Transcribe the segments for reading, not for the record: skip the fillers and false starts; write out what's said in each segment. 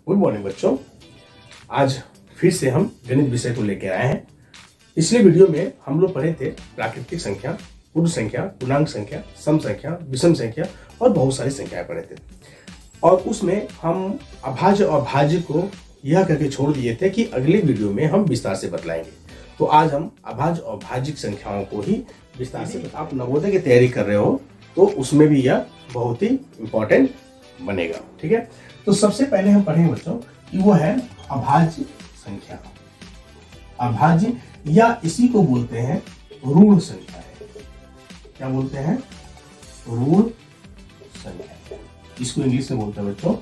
Good morning बच्चों। आज फिर से हम गणित विषय को लेकर आए हैं। पिछले वीडियो में हम लोग पढ़े थे प्राकृतिक संख्या, पूर्ण संख्या, पूर्णांक संख्या, सम संख्या, विषम संख्या और बहुत सारी संख्याएं पढ़े थे। और उसमें हम अभाज्य और भाज्य को यह करके छोड़ दिए थे कि अगले वीडियो में हम विस्तार से बतलाएंगे। तो आज हम अभाज्य और भाज्य संख्याओं को ही विस्तार से आप नवोदय की तैयारी कर रहे हो तो उसमें भी यह बहुत ही इंपॉर्टेंट बनेगा। ठीक है, तो सबसे पहले हम पढ़ेंगे बच्चों कि वो है अभाज्य संख्या। अभाज्य या इसी को बोलते हैं ऋण संख्या है। क्या बोलते हैं? ऋण संख्या। इसको इंग्लिश में बोलते हैं बच्चों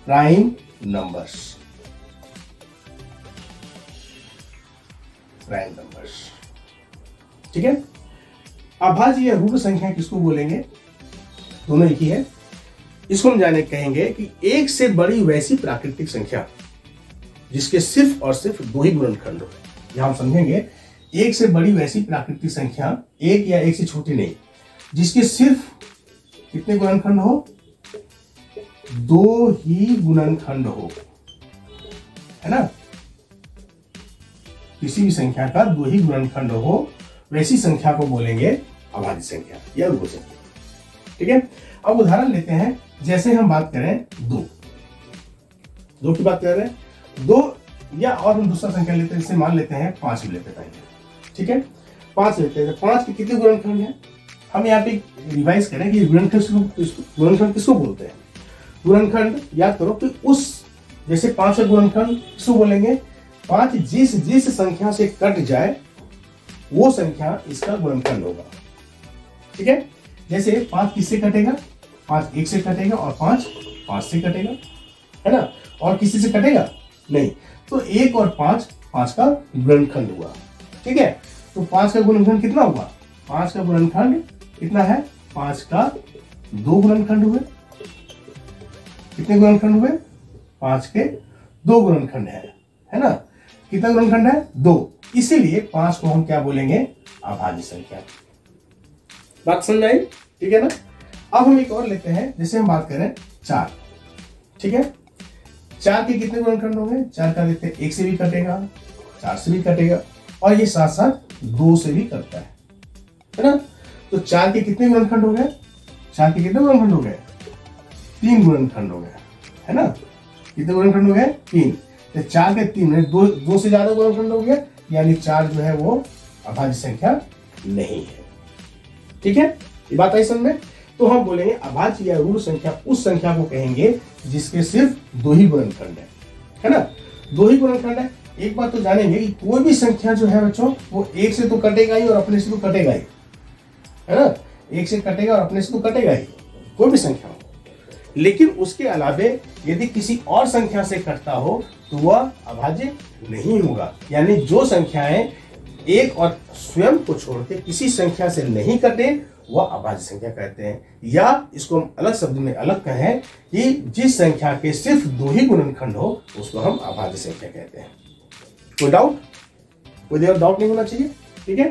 प्राइम नंबर्स। प्राइम नंबर्स, ठीक है। अभाज्य या ऋण संख्या किसको बोलेंगे? दोनों एक ही है। इसको हम जाने कहेंगे कि एक से बड़ी वैसी प्राकृतिक संख्या जिसके सिर्फ और सिर्फ दो ही गुणनखंड हो। यहां हम समझेंगे एक से बड़ी वैसी प्राकृतिक संख्या, एक या एक से छोटी नहीं, जिसके सिर्फ कितने गुणनखंड हो? दो ही गुणनखंड हो, है ना। किसी भी संख्या का दो ही गुणनखंड हो, वैसी संख्या को बोलेंगे अभाज्य संख्या या ऋण संख्या। ठीक है, अब उदाहरण लेते हैं। जैसे हम बात करें दो की बात कर रहे हैं, दो या और हम दूसरा संख्या लेते हैं, जैसे मान लेते हैं 5 लेते हैं पहले। ठीक है, 5 लेते हैं। 5 के कितने गुणनखंड हैं? हम यहाँ पे रिवाइज करें कि गुणनखंड किसको बोलते हैं? गुणनखंड याद करो कि उस जैसे 5 का गुणनखंड किसको बोलेंगे? 5 जिस संख्या से कट जाए वो संख्या इसका गुणनखंड होगा। ठीक है, जैसे 5 किससे कटेगा? 5 1 से कटेगा और 5 5 से कटेगा, है ना। और किसी से कटेगा नहीं। तो 1 और 5 का गुणनखंड हुआ। ठीक है, तो 5 का गुणनखंड कितना हुआ? 5 का गुणनखंड कितना है? 5 का 2 गुणनखंड हुए। कितने गुणनखंड हुए? 5 के 2 गुणनखंड है ना। कितना गुणनखंड है? 2। इसीलिए 5 को हम क्या बोलेंगे? अभाज्य संख्या। बात समझ आई? ठीक है ना। अब हम एक और लेते हैं, जैसे हम बात करें 4। ठीक है, 4 के कितने गुणनखंड होंगे? 4 का देखते हैं, 1 से भी कटेगा, 4 से भी कटेगा और ये साथ साथ 2 से भी कटता है ना। तो 4 के कितने गुणनखंड हो गए? 4 के कितने गुणनखंड हो गए? 3 गुणनखंड हो गए, है ना। कितने गुणनखंड हो गए? 3। तो 4 के 3 दो से ज्यादा गुणनखंड हो गया, यानी 4 जो है वो अभाज्य संख्या नहीं है। ठीक है, ये बात आई समझ में। तो हम बोलेंगे अभाज्य या ऋण संख्या उस संख्या को कहेंगे जिसके सिर्फ दो ही गुणनखंड है ना। दो ही गुणनखंड है। एक बात तो जानेंगे कि कोई भी संख्या जो है बच्चों वो 1 से तो कटेगा ही और अपने से तो कटेगा ही, है ना। 1 से कटेगा और अपने से तो कटेगा ही, कोई भी संख्या हो। लेकिन उसके अलावे यदि किसी और संख्या से कटता हो तो वह अभाज्य नहीं होगा। यानी जो संख्याएं एक और स्वयं को छोड़ के किसी संख्या से नहीं कटे वह अभाज्य संख्या कहते हैं। या इसको हम अलग शब्द में अलग कहें कि जिस संख्या के सिर्फ दो ही गुणनखंड हो उसको हम अभाज्य संख्या कहते हैं। कोई डाउट? कोई डाउट नहीं होना चाहिए। ठीक है,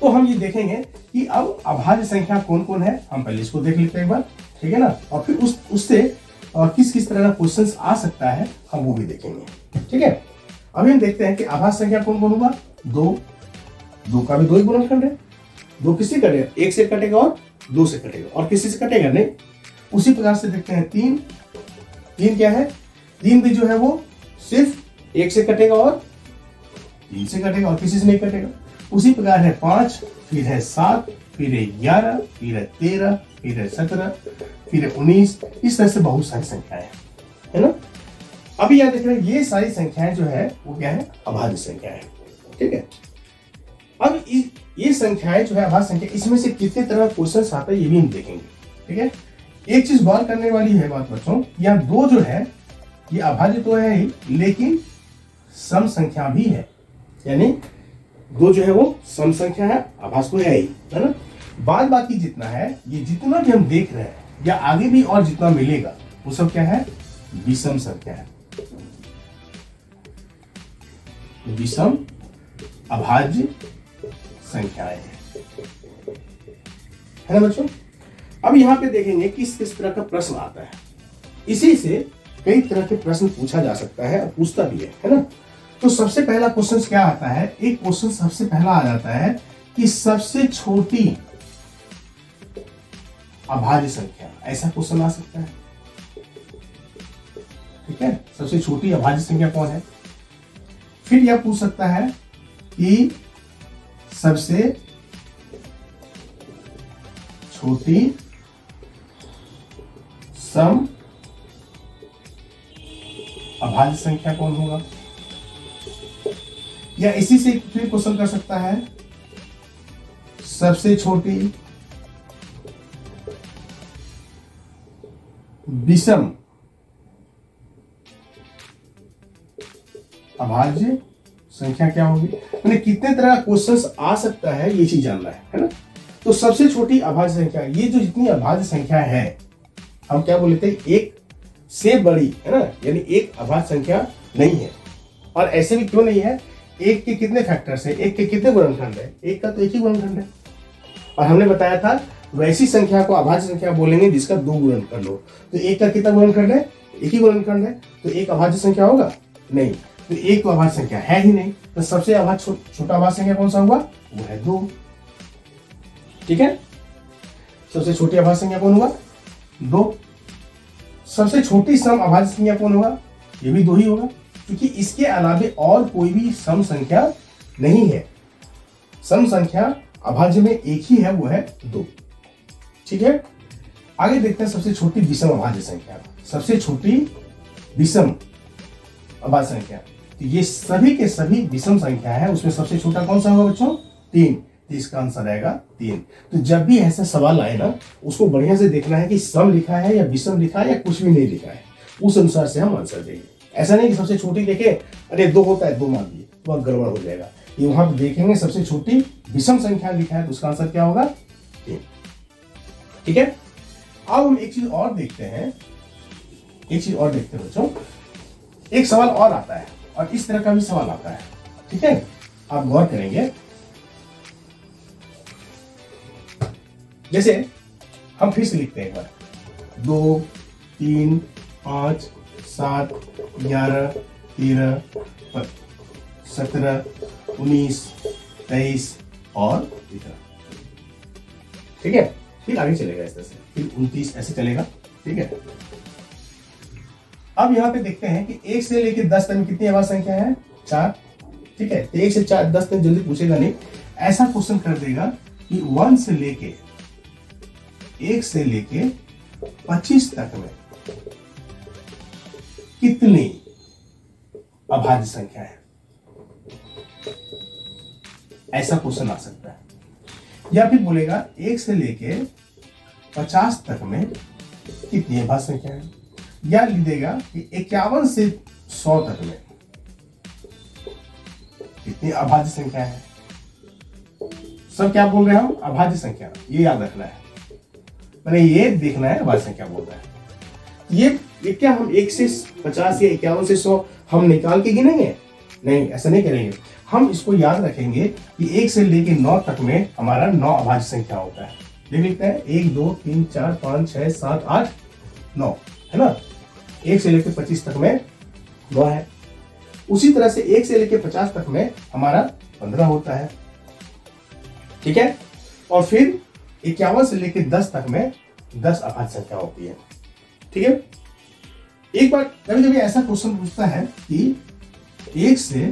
तो हम ये देखेंगे कि अब अभाज्य संख्या कौन कौन है। हम पहले इसको देख लेते हैं एक बार, ठीक है ना। और फिर उससे किस किस तरह का क्वेश्चन आ सकता है हम वो भी देखेंगे। ठीक है, अभी हम देखते हैं कि अभाज्य संख्या कौन कौन होगा। 2 का भी 2 ही गुणनखंड है। 2 किससे कटेगा? 1 से कटेगा और 2 से कटेगा और किसी से कटेगा नहीं। उसी प्रकार से देखते हैं 3 क्या है? 3 भी जो है वो सिर्फ 1 से कटेगा और 3 से कटेगा और किसी से नहीं कटेगा। उसी प्रकार है 5, फिर है 7, फिर है 11, फिर है 13, फिर है 17, फिर है 19। इस तरह से बहुत सारी संख्याएं है ना। अभी यहां देख रहे हैं ये सारी संख्याएं जो है वो क्या है? अभाज्य संख्याएं। ठीक है, अब ये संख्याएं जो है अभाज्य संख्या, इसमें से कितने तरह क्वेश्चंस आते हैं ये भी हम देखेंगे। ठीक है, एक चीज गौर करने वाली है बात बच्चों, यहाँ 2 जो है ये अभाज्य तो है ही लेकिन सम संख्या भी है। यानी 2 जो है वो सम संख्या है, अभाज्य तो है ही, है ना। बाद बाकी जितना है, ये जितना भी हम देख रहे हैं या आगे भी और जितना मिलेगा वो सब क्या है? विषम संख्या है। विषम अभाज्य संख्याएं है ना बच्चों। अब यहां पे देखेंगे किस किस तरह का प्रश्न आता है। इसी से कई तरह के प्रश्न पूछा जा सकता है और पूछता भी है ना। तो सबसे पहला क्वेश्चन क्या आता है, एक क्वेश्चन सबसे पहला आ जाता है कि सबसे छोटी अभाज्य संख्या, ऐसा क्वेश्चन आ सकता है। ठीक है, सबसे छोटी अभाज्य संख्या कौन है। फिर यह पूछ सकता है कि सबसे छोटी सम अभाज्य संख्या कौन होगा। या इसी से फिर क्वेश्चन कर सकता है सबसे छोटी विषम अभाज्य संख्या क्या होगी। मैंने कितने तरह का क्वेश्चंस आ सकता है ये चीज जानना है ना। तो सबसे छोटी अभाज्य संख्या, ये जो जितनी अभाज्य संख्या है हम क्या बोलते हैं, एक से बड़ी है ना, यानी एक अभाज्य संख्या नहीं है। और ऐसे भी क्यों नहीं है, एक के कितने फैक्टर्स है, एक के कितने गुणनखंड है, एक का तो एक ही गुणनखंड है। और हमने बताया था वैसी संख्या को अभाज्य संख्या बोलेंगे जिसका दो गुणनखंड हो। तो एक का कितना गुणनखंड है, एक ही गुणनखंड है, तो एक अभाज्य संख्या होगा नहीं। तो एक तो अभाज्य संख्या है ही नहीं, तो सबसे अभाज्य छोटा अभाज्य संख्या कौन सा हुआ, वो है 2। ठीक है, सबसे छोटी अभाज्य संख्या कौन होगा, 2। सबसे छोटी सम अभाज्य संख्या कौन होगा, ये भी 2 ही होगा, क्योंकि इसके अलावे और कोई भी सम संख्या नहीं है। सम संख्या अभाज्य में एक ही है, वो है 2। ठीक है, आगे देखते हैं सबसे छोटी विषम अभाज्य संख्या। सबसे छोटी विषम अभाज्य संख्या, तो ये सभी के सभी विषम संख्या है, उसमें सबसे छोटा कौन सा होगा बच्चों, 3। तो इसका आंसर आएगा 3। तो जब भी ऐसा सवाल आए ना, उसको बढ़िया से देखना है कि सम लिखा है या विषम लिखा है या कुछ भी नहीं लिखा है, उस अनुसार से हम आंसर देंगे। ऐसा नहीं कि सबसे छोटी देखे अरे 2 होता है 2 मान दिए, तो बहुत गड़बड़ हो जाएगा। ये वहां पर देखेंगे सबसे छोटी विषम संख्या लिखा है तो उसका आंसर क्या होगा, 3। ठीक है, अब हम एक चीज और देखते हैं, बच्चों। एक सवाल और आता है और इस तरह का भी सवाल आता है। ठीक है, आप गौर करेंगे, जैसे हम फिर से लिखते हैं एक बार, 2, 3, 5, 7, 11, 13, 17, 19, 23 और 13। ठीक है, फिर आगे चलेगा इस तरह से, फिर 29 ऐसे चलेगा। ठीक है, अब यहां पे देखते हैं कि 1 से लेकर 10 तक कितनी अभाज्य संख्या है, 4। ठीक है, तो 1 से 10 तक जल्दी पूछेगा नहीं, ऐसा क्वेश्चन कर देगा कि 1 से लेके 25 तक में कितनी अभाज्य संख्या है, ऐसा क्वेश्चन आ सकता है। या फिर बोलेगा 1 से लेके 50 तक में कितनी अभाज्य संख्या है, या लिख देगा कि 51 से 100 तक में कितनी अभाज्य संख्या है। सब क्या बोल रहे हैं हम, अभाज्य संख्या, ये याद रखना है, मैंने ये देखना है अभाज्य संख्या बोल रहा है। ये क्या हम 1 से 50 या 51 से 100 हम निकाल के गिनेंगे, नहीं, ऐसा नहीं करेंगे। हम इसको याद रखेंगे कि 1 से लेके 9 तक में हमारा 9 अभाज्य संख्या होता है। देख लिखते हैं 1 2 3 4 5 6 7 8 9, है ना। 1 से लेके 25 तक में 9 है। उसी तरह से 1 से लेके 50 तक में हमारा 15 होता है। ठीक है, और फिर 51 से लेके 10 तक में 10 अभाज्य संख्या होती है। ठीक है, एक बार कभी कभी ऐसा क्वेश्चन पूछता है कि 1 से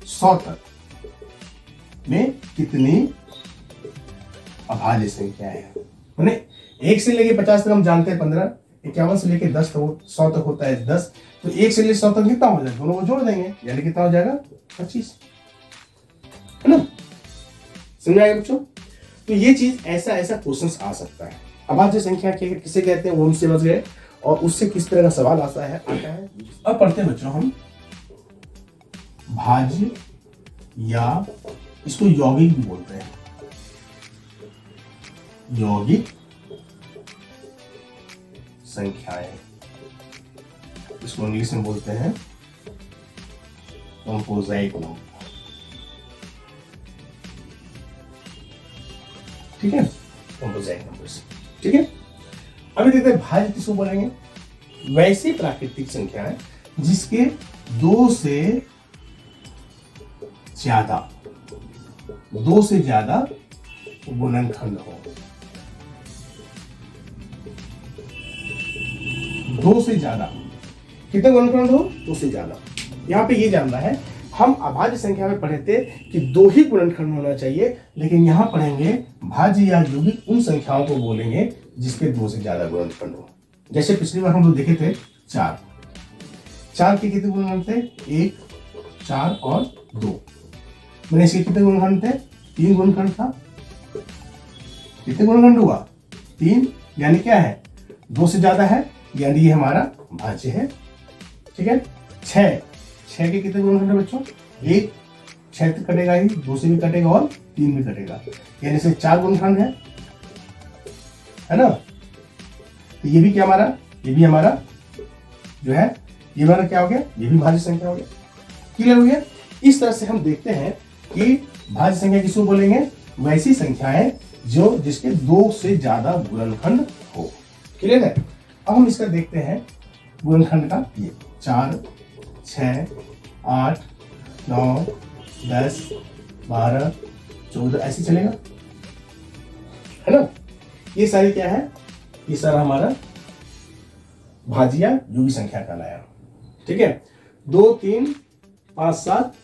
100 तक में कितनी अभाज्य संख्या है। मैंने 1 से लेके 50 तक हम जानते हैं 15, 51 से लेके 10 तक 100 तक होता है 10, तो 1 से लेके 100 तक कितना हो जाएगा, दोनों को जोड़ देंगे, यानी कितना हो जाएगा 25, है ना। समझ आएगा बच्चों। तो ये चीज ऐसा क्वेश्चन आ सकता है। अभाज्य संख्या किसे कहते हैं वो हम समझ गए, और उससे किस तरह का सवाल आता है। अब पढ़ते हैं बच्चों हम भाज्य, या इसको यौगिक भी बोलते हैं, यौगिक संख्याएं, इसको इंग्लिश में बोलते हैं कंपोजिट नंबर। ठीक है, कंपोजिट नंबर्स। ठीक है, अभी देखते हैं भाज्य किसको बोलेंगे। वैसी प्राकृतिक संख्याएं जिसके 2 से ज्यादा गुणनखंड हो। 2 से ज्यादा कितने गुणनखंड हो? 2 से ज्यादा। यहाँ पे ये जानना है, हम अभाज्य संख्या में पढ़े थे कि 2 ही गुणनखंड होना चाहिए, लेकिन यहाँ पढ़ेंगे भाज्य या यौगिक उन संख्याओं को बोलेंगे जिसके 2 से ज्यादा गुणनखंड हो। जैसे पिछली बार हम लोग देखे थे 4 के कितने गुणनखंड थे? 1, 4 और 2। मैंने इसके कितने गुणनखंड थे? 3 गुणनखंड था। कितने गुणनखंड हुआ? 3, यानी क्या है? 2 से ज्यादा है, यानी ये हमारा भाज्य है। ठीक है। 6 के कितने गुणनखंड है बच्चों? 1, 6 तो कटेगा ही, 2 से भी कटेगा और 3 भी कटेगा, यानी से 4 गुणनखंड है ना। तो ये भी क्या हमारा, ये भी हमारा जो है, ये हमारा क्या हो गया? ये भी भाज्य संख्या हो गया। क्लियर हो गया? इस तरह से हम देखते हैं कि भाज्य संख्या किसको बोलेंगे? वैसी संख्याएं जो जिसके 2 से ज्यादा गुणनखंड हो। क्लियर है? अब हम इसका देखते हैं गुणनखंड का। ये 4, 6, 8, 9, 10, 12, 14 ऐसे चलेगा, है ना। ये सारी क्या है? ये सारा हमारा भाज्य या यौगिक संख्या कहलाया। ठीक है। 2, 3, 5, 7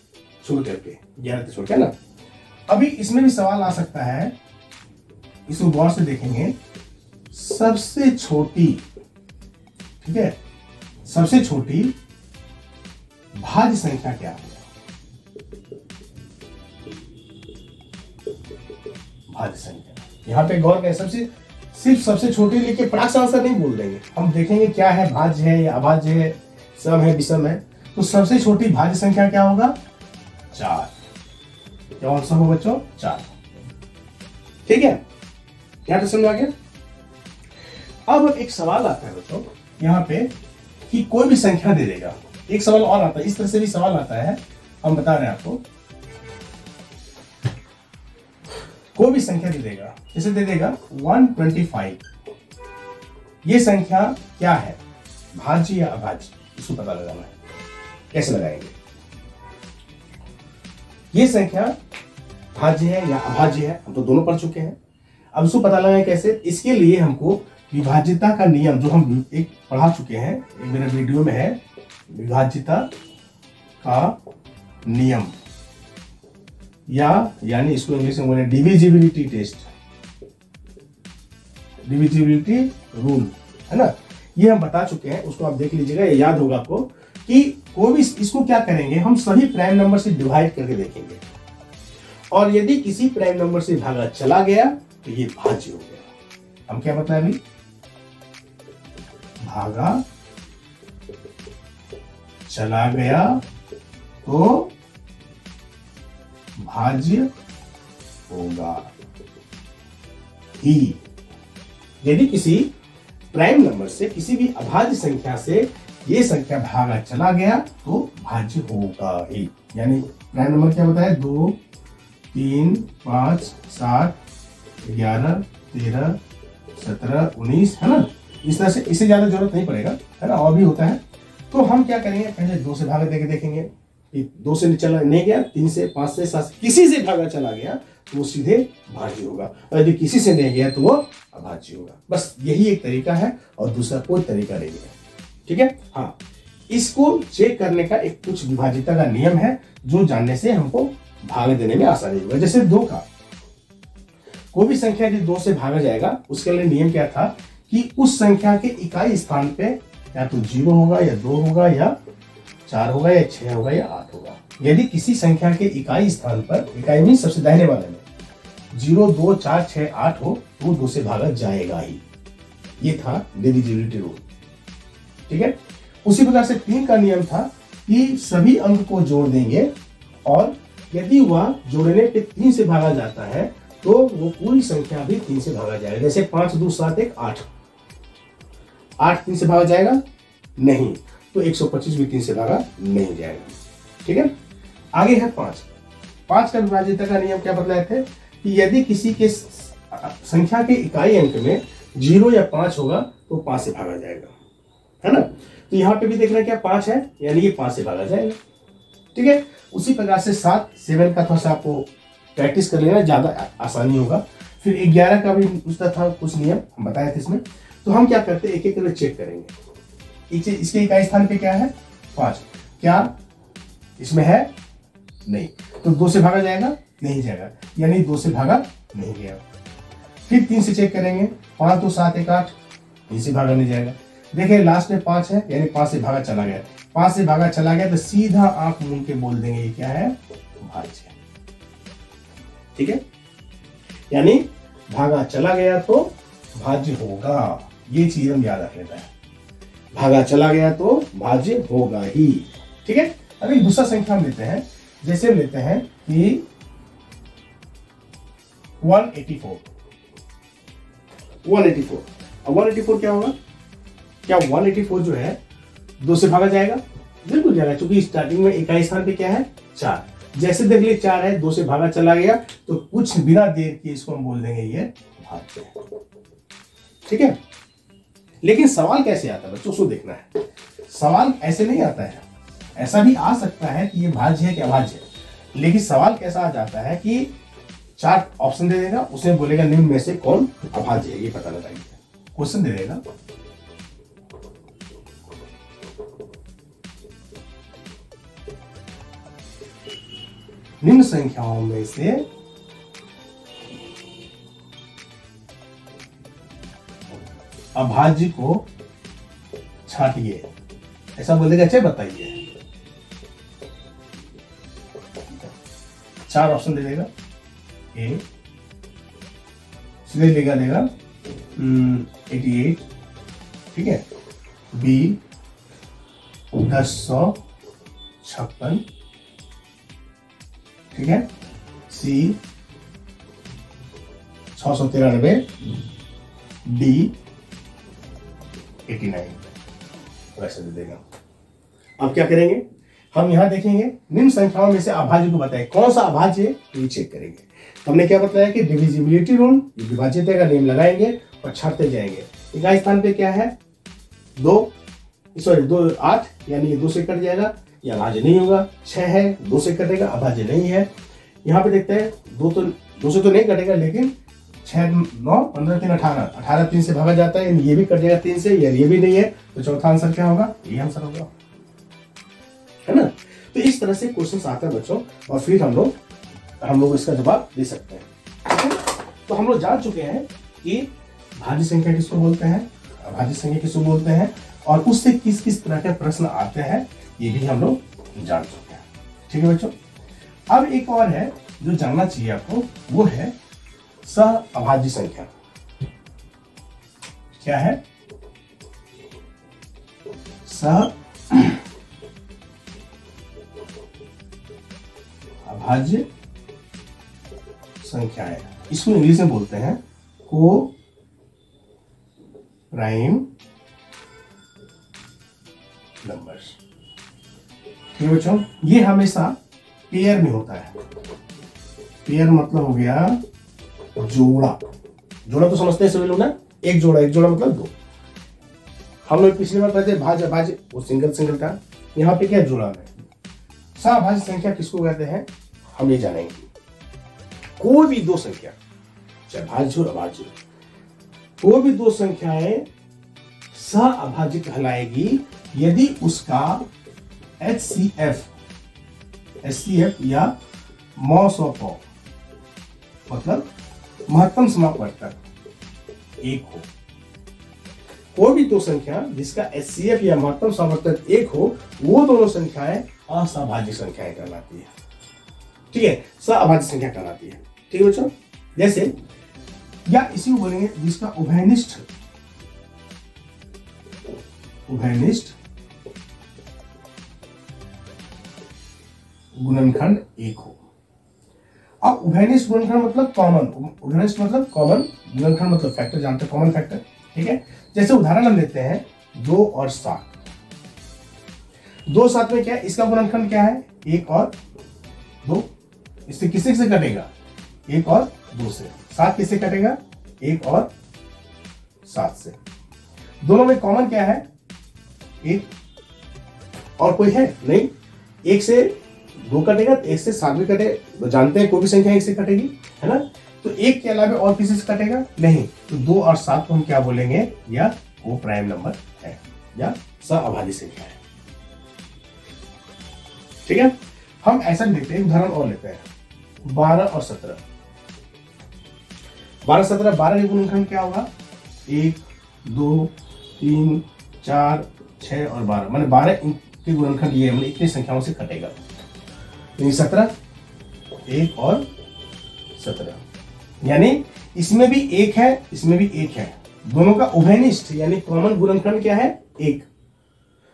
छोड़ करके 11 तक छोड़ के ना। अभी इसमें भी सवाल आ सकता है, इसको गौर से देखेंगे। सबसे छोटी, ठीक है, सबसे छोटी भाज्य संख्या क्या है? भाज्य संख्या यहां पे गौर करें। सिर्फ सबसे छोटी लिख के फटाक से आंसर नहीं बोल देंगे, हम देखेंगे क्या है, भाज्य है या अभाज्य है, सम है विषम है। तो सबसे छोटी भाज्य संख्या क्या होगा? 4। क्या आंसर होगा बच्चों? 4। ठीक है, क्या समझ आ गया? अब एक सवाल आता है बच्चों यहाँ पे कि कोई भी संख्या दे देगा। एक सवाल और आता है, इस तरह से भी सवाल आता है, हम बता रहे हैं आपको। कोई भी संख्या दे देगा, जैसे दे देगा 125। ये संख्या क्या है? भाज्य या अभाज्य? इसको पता लगाना है। कैसे लगाएंगे? ये संख्या भाज्य है या अभाज्य है, हम तो दोनों पढ़ चुके हैं। अब इसको पता लगाएं कैसे? इसके लिए हमको विभाज्यता का नियम, जो हम एक पढ़ा चुके हैं, एक मेरे वीडियो में है, विभाज्यता का नियम, या यानी इसको इंग्लिश में बोले डिविजिबिलिटी टेस्ट, डिविजिबिलिटी रूल, है ना। ये हम बता चुके हैं, उसको आप देख लीजिएगा, ये याद होगा आपको कि कोई भी इसको क्या करेंगे, हम सभी प्राइम नंबर से डिवाइड करके देखेंगे, और यदि किसी प्राइम नंबर से भागा चला गया तो ये भाज्य हो गया। हम क्या बताएं अभी? भागा चला गया तो भाज्य होगा ही। यदि किसी प्राइम नंबर से, किसी भी अभाज्य संख्या से ये संख्या भागा चला गया तो भाज्य होगा ही। यानी प्राइम नंबर क्या बताया? 2, 3, 5, 7, 11, 13, 17, 19, है ना। इस तरह से, इससे ज्यादा जरूरत नहीं पड़ेगा, है ना, और भी होता है। तो हम क्या करेंगे, पहले 2 से भागा देके देखेंगे कि 2 से चला नहीं गया, 3 से, 5 से, 7 से, किसी से भागा चला गया तो वो सीधे भाज्य होगा, और यदि किसी से नहीं गया तो वो अभाज्य होगा। बस यही एक तरीका है और दूसरा कोई तरीका नहीं है। ठीक है। हाँ, इसको चेक करने का एक कुछ विभाज्यता का नियम है, जो जानने से हमको भाग देने में आसानी होगा। जैसे 2 का, कोई भी संख्या यदि 2 से भागा जाएगा, उसके लिए नियम क्या था कि उस संख्या के इकाई स्थान पे या तो 0 होगा या 2 होगा या 4 होगा या 6 होगा या 8 होगा। यदि किसी संख्या के इकाई स्थान पर, इकाई मीन सबसे दाहिने वाले में 0, 2, 4, 6, 8 हो तो 2 से भागा जाएगा ही। ये था डिविजिबिलिटी रूल। ठीक है। उसी प्रकार से 3 का नियम था कि सभी अंक को जोड़ देंगे, और यदि वह जोड़ने पे 3 से भागा जाता है तो वो पूरी संख्या भी 3 से भागा जाएगा। जैसे 5, 2, 7, 1, 8। 8 3 से भागा जाएगा नहीं, तो 125 भी 3 से भागा नहीं जाएगा। ठीक है। आगे है 5 का विभाज्यता का नियम क्या बतलाए थे कि यदि किसी के संख्या के इकाई अंक में 0 या 5 होगा तो 5 से भागा जाएगा। है ना। तो यहाँ पे भी देख रहे हैं क्या 5 है, यानी ये 5 से भागा जाएगा। ठीक है, उसी प्रकार से 7 का थोड़ा सा आपको प्रैक्टिस कर लेना, ज्यादा आसानी होगा। फिर 11 का भी उसका था कुछ नियम हम बताए थे इसमें। तो हम क्या करते हैं, एक एक करके चेक करेंगे। इसके इकाई स्थान पे क्या है 5, क्या इसमें है नहीं, तो 2 से भागा जाएगा नहीं जाएगा, यानी 2 से भागा नहीं गया। फिर 3 से चेक करेंगे, 5 2 7 1 8, 3 से भागा नहीं जाएगा। देखिए लास्ट में 5 है, यानी 5 से भागा चला गया। 5 से भागा चला गया तो सीधा आंख मूंद के बोल देंगे ये क्या है, भाज्य। ठीक है, यानी भागा चला गया तो भाज्य होगा, ये चीज हम याद रख लेते हैं। भागा चला गया तो भाज्य होगा ही। ठीक है, अब एक दूसरा संख्या हम लेते हैं, जैसे हम लेते हैं कि 184। अब 184 क्या होगा, क्या 184 जो है 2 से भागा जाएगा, बिल्कुल जाएगा, क्योंकि स्टार्टिंग में इकाई स्थान पे क्या है 4। जैसे देख लीजिए 4 है, 2 से भागा चला गया, तो कुछ बिना देर के इसको हम बोल देंगे ये भाज्य है। ठीक है, लेकिन सवाल कैसे आता है बच्चों, उसको देखना है। सवाल ऐसे नहीं आता है, ऐसा भी आ सकता है कि ये भाज्य है कि अभाज्य है, लेकिन सवाल कैसा आ जाता है कि 4 ऑप्शन दे देगा, उसे बोलेगा निम्न में से कौन अभाज्य है, ये पता लगाइए। क्वेश्चन दे देगा, निम्न संख्याओं में से अभाज्य को छांटिए, ऐसा बोलेगा, अच्छा बताइए। 4 ऑप्शन दे देगा, ए सीधे लेगा देगा 88, ठीक है, बी 1056, ठीक है, सी 693, डी 89, वैसे दे देगा। अब क्या करेंगे, हम यहां देखेंगे निम्न संख्याओं में से अभाज्य को बताएं, कौन सा अभाज्य है ये चेक करेंगे। हमने क्या बताया कि डिविजिबिलिटी रूल, विभाज्यता का नियम लगाएंगे और छाटते जाएंगे। इकाई स्थान पे क्या है 2 8, यानी ये 2 से कट जाएगा, ये अभाज्य नहीं होगा। 6 है, 2 से कटेगा, अभाज्य नहीं है। यहाँ पे देखते हैं 2 से तो नहीं कटेगा, लेकिन 6 9 15 3 18 3 से भागा जाता है, यानी ये भी कट जाएगा 3 से, यार ये भी नहीं है, तो चौथा आंसर क्या होगा, ये आंसर होगा, है ना। तो इस तरह से क्वेश्चन आता है बच्चों, और फिर हम लोग इसका जवाब दे सकते हैं। तो हम लोग जान चुके हैं कि भाज्य संख्या किसको बोलते हैं, अभाज्य संख्या किसको बोलते हैं, और उससे किस किस तरह के प्रश्न आते हैं, ये भी हम लोग जान चुके हैं। ठीक है बच्चों, अब एक और है जो जानना चाहिए आपको, वो है सह अभाज्य संख्या। क्या है, सह अभाज्य संख्याएं, इसको इंग्लिश में बोलते हैं को प्राइम नंबर्स। ठीक है बच्चों, ये हमेशा पेयर में होता है। पेयर मतलब हो गया जोड़ा, जोड़ा तो समझते हैं सभी लोग ना, एक जोड़ा मतलब 2। हम लोग पिछली बार पढ़ते भाज्य वो सिंगल था, यहाँ पे क्या जोड़ा में। सहअभाज्य संख्या किसको कहते हैं हम ये जानेंगे। कोई भी 2 संख्या, चाहे भाज्य और अभाज्य, कोई भी 2 संख्याएं सहअभाज्य कहलाएगी यदि उसका HCF या मॉस ऑफ मतलब महत्तम समापवर्तक 1 हो। कोई भी 2 संख्या जिसका HCF या महत्तम समापवर्तक 1 हो, वो दोनों संख्याएं असहभाज्य संख्याएं कहलाती है। ठीक है, सहअभाज्य संख्या कहलाती है। ठीक है बच्चों, जैसे या इसी को बोलेंगे जिसका उभयनिष्ठ गुणनखंड 1 हो। अब उभयनिष्ठ गुणनखंड मतलब कॉमन, उभयनिष्ठ मतलब कॉमन, गुणनखंड मतलब फैक्टर, जानते हैं कॉमन फैक्टर। ठीक है, जैसे उदाहरण हम लेते हैं 2 और 7। 2 7 में क्या है, इसका गुणनखंड क्या है 1 और 2। इससे किससे से कटेगा 1 और 2 से। 7 किससे कटेगा 1 और 7 से। दोनों में कॉमन क्या है एक, और कोई है नहीं। एक से 2 कटेगा, एक से 7 भी कटे, तो जानते हैं कोई भी संख्या एक से कटेगी, है ना। तो एक के अलावा और किसी से कटेगा नहीं, तो 2 और 7 को हम क्या बोलेंगे, या वो प्राइम नंबर है या सअभाज्य संख्या है। ठीक है, हम ऐसा देखते हैं, उदाहरण और लेते हैं 12 और 17। 12 17, 12 के गुणनखंड क्या होगा, 1 2 3 4 6 और 12, माने 12 के गुणनखंड ये, मतलब इतनी संख्याओं से कटेगा। 17, 1 और 17, यानी इसमें भी 1 है, इसमें भी 1 है, दोनों का उभयनिष्ठ यानी कॉमन गुणनखंड क्या है, 1,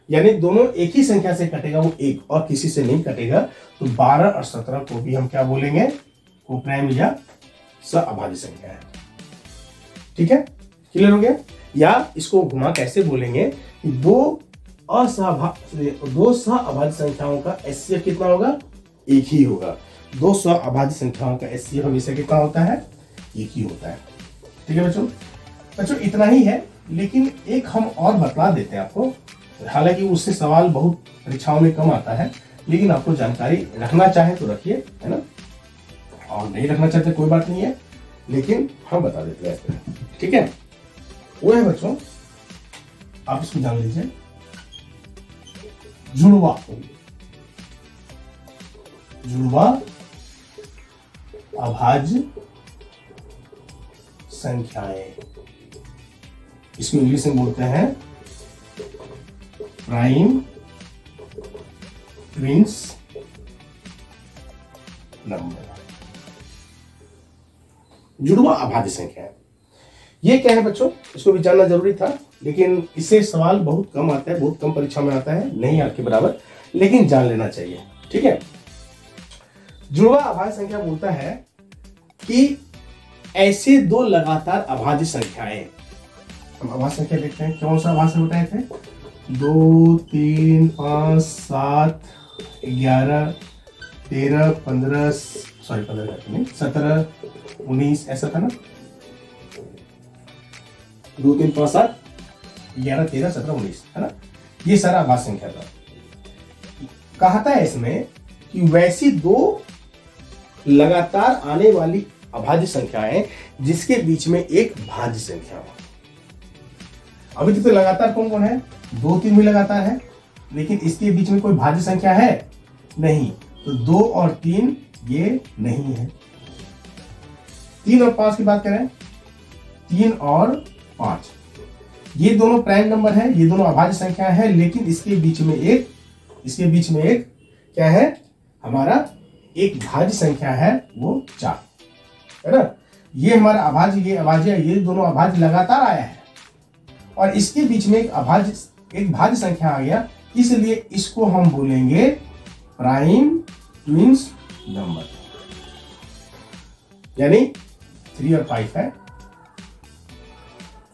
यानी दोनों एक ही संख्या से कटेगा, वो 1 और किसी से नहीं कटेगा। तो 12 और 17 को भी हम क्या बोलेंगे, को प्राइम या सअभाज्य संख्या है। ठीक है, क्लियर हो गया। या इसको घुमा कैसे बोलेंगे कि दो सअभाज्य संख्याओं का एचसीएफ कितना होगा, एक ही होगा। 2 सअभाज्य संख्याओं का एचसीएफ हमेशा कितना होता है, एक ही होता है। ठीक है बच्चों इतना ही है, लेकिन एक हम और बतला देते हैं आपको, हालांकि उससे सवाल बहुत परीक्षाओं में कम आता है, लेकिन आपको जानकारी रखना चाहे तो रखिए, है ना, और नहीं रखना चाहते कोई बात नहीं है, लेकिन हम बता देते हैं। ठीक है, वो है बच्चों, आप इसको जान लीजिए, जुड़वा अभाज्य संख्याएं, इसको इंग्लिश में बोलते हैं प्राइम ट्विंस नंबर। जुड़वा अभाज्य संख्या, ये क्या है बच्चों, इसको भी जानना जरूरी था, लेकिन इससे सवाल बहुत कम आता है, बहुत कम परीक्षा में आता है, नहीं आपके बराबर, लेकिन जान लेना चाहिए। ठीक है, जुड़वा अभाज्य संख्या बोलता है कि ऐसे 2 लगातार अभाज्य संख्याएं, हम अभाज्य संख्या देखते हैं, कौन सा अभाज्य बताए थे, 2 3 5 7 11 13 15 17 19 ऐसा था ना, 2 3 5 7 11 13 17 19, है ना, ये सारा अभाज्य संख्या था। कहा था इसमें कि वैसी 2 लगातार आने वाली अभाज्य संख्याएं जिसके बीच में एक भाज्य संख्या हो। अभी तक तो लगातार कौन कौन है, 2 3 भी लगातार है, लेकिन इसके बीच में कोई भाज्य संख्या है नहीं, तो 2 और 3 ये नहीं है। 3 और 5 की बात करें, 3 और 5 ये दोनों प्राइम नंबर है, ये दोनों अभाज्य संख्या है, लेकिन इसके बीच में एक क्या है, हमारा एक भाज्य संख्या है, वो 4 है ना। ये हमारा अभाज्य, ये अभाज्य, ये दोनों अभाज्य लगातार आया है, और इसके बीच में एक भाज्य संख्या आ गया, इसलिए इसको हम बोलेंगे प्राइम ट्विंस नंबर, यानी 3 और 5 है।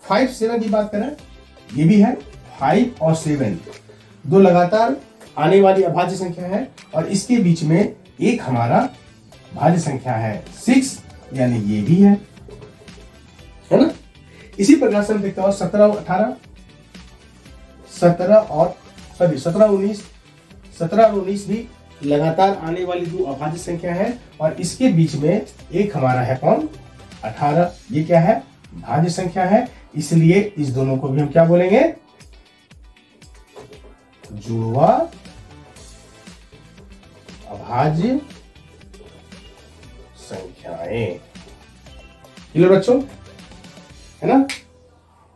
5 7 की बात करें, ये भी है, 5 और 7 2 लगातार आने वाली अभाज्य संख्या है, और इसके बीच में एक हमारा भाज्य संख्या है 6, यानी ये भी है ना। इसी प्रकार से हम देखते हैं 17 और 18, 17 और 19 भी लगातार आने वाली 2 अभाज्य संख्या है, और इसके बीच में एक हमारा है कौन, 18, ये क्या है, भाज्य संख्या है, इसलिए इस दोनों को भी हम क्या बोलेंगे, जुड़वा अभाज्य संख्याएं। क्लियर बच्चों, है ना।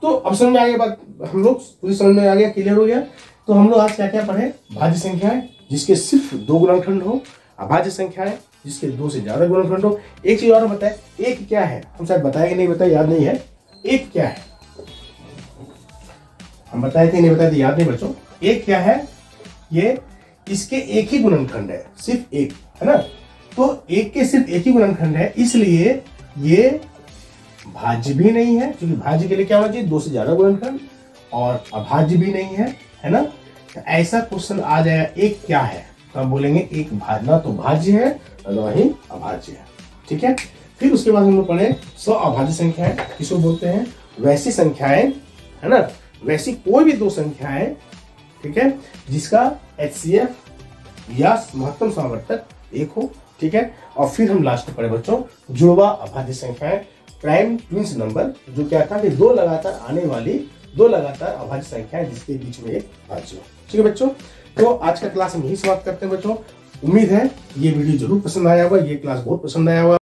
तो अब समझ में आ गया बात, हम लोग पूरी समझ में आ गया, क्लियर हो गया। तो हम लोग आज क्या क्या पढ़े, भाज्य संख्याएं जिसके सिर्फ 2 गुणनखंड हो, अभाज्य संख्याएं जिसके 2 से ज्यादा गुणनखंड हो। एक चीज और बताए, एक क्या है, हम शायद बताए कि नहीं बताए, याद नहीं है, एक क्या है, हम बताए थे नहीं बताए थे, याद नहीं बच्चों। एक क्या है, ये इसके एक ही गुणनखंड है, सिर्फ एक, है ना। तो एक के सिर्फ एक ही गुणनखंड है, इसलिए ये भाज्य भी नहीं है, क्योंकि भाज्य के लिए क्या होना चाहिए, 2 से ज्यादा गुणनखंड, और अभाज्य भी नहीं है ना। तो ऐसा क्वेश्चन आ जाएगा, एक क्या है, तो हम बोलेंगे एक ना तो भाज्य है ना ही अभाज्य है। ठीक है, फिर उसके बाद हम लोग पढ़े सअभाज्य संख्याएं, किसको बोलते हैं, वैसी संख्याएं, है ना, वैसी कोई भी 2 संख्याएं ठीक है, जिसका HCF या महत्तम सामर्थ्य 1 हो, ठीक है। और फिर हम लास्ट में पढ़े बच्चों जुड़वा अभाज्य संख्याएं, प्राइम ट्विंस नंबर, जो क्या था कि दो लगातार आने वाली दो लगातार अभाज्य संख्याएं जिसके बीच में एक भाज्य हो। ठीक है बच्चों, तो आज का क्लास हम यही समाप्त करते हैं बच्चों। उम्मीद है ये वीडियो जरूर पसंद आया होगा, ये क्लास बहुत पसंद आया होगा।